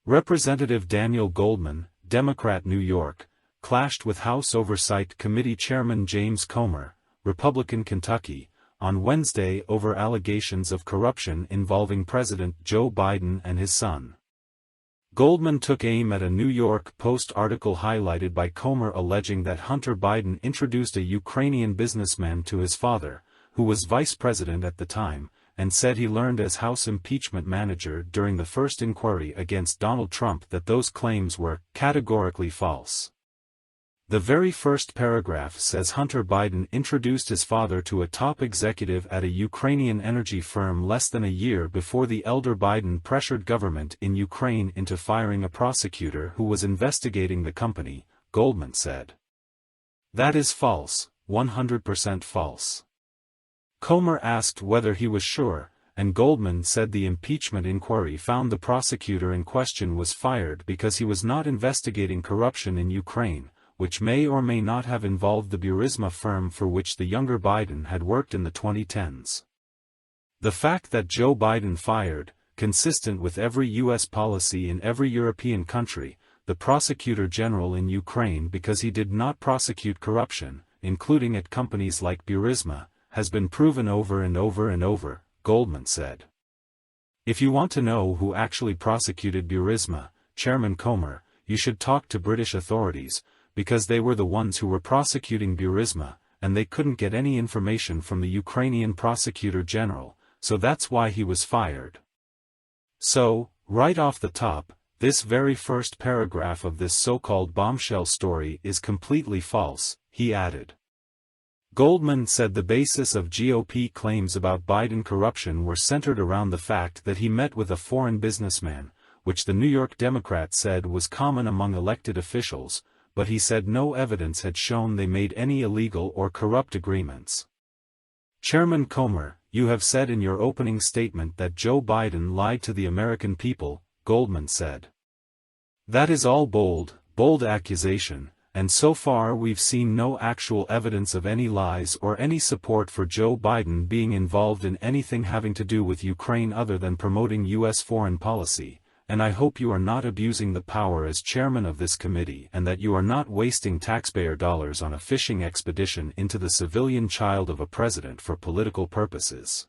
Representative Daniel Goldman, Democrat, New York, clashed with House Oversight Committee Chairman James Comer, Republican, Kentucky, on Wednesday over allegations of corruption involving President Joe Biden and his son. Goldman took aim at a New York Post article highlighted by Comer alleging that Hunter Biden introduced a Ukrainian businessman to his father, who was vice president at the time, and said he learned as House impeachment manager during the first inquiry against Donald Trump that those claims were categorically false. The very first paragraph says Hunter Biden introduced his father to a top executive at a Ukrainian energy firm less than a year before the elder Biden pressured government in Ukraine into firing a prosecutor who was investigating the company, Goldman said. That is false, 100% false. Comer asked whether he was sure, and Goldman said the impeachment inquiry found the prosecutor in question was fired because he was not investigating corruption in Ukraine, which may or may not have involved the Burisma firm for which the younger Biden had worked in the 2010s. The fact that Joe Biden fired, consistent with every U.S. policy in every European country, the prosecutor general in Ukraine because he did not prosecute corruption, including at companies like Burisma, has been proven over and over and over, Goldman said. If you want to know who actually prosecuted Burisma, Chairman Comer, you should talk to British authorities, because they were the ones who were prosecuting Burisma, and they couldn't get any information from the Ukrainian prosecutor general, so that's why he was fired. So, right off the top, this very first paragraph of this so-called bombshell story is completely false, he added. Goldman said the basis of GOP claims about Biden corruption were centered around the fact that he met with a foreign businessman, which the New York Democrat said was common among elected officials, but he said no evidence had shown they made any illegal or corrupt agreements. Chairman Comer, you have said in your opening statement that Joe Biden lied to the American people, Goldman said. That is all bold accusation, and so far we've seen no actual evidence of any lies or any support for Joe Biden being involved in anything having to do with Ukraine other than promoting U.S. foreign policy, and I hope you are not abusing the power as chairman of this committee and that you are not wasting taxpayer dollars on a fishing expedition into the civilian child of a president for political purposes.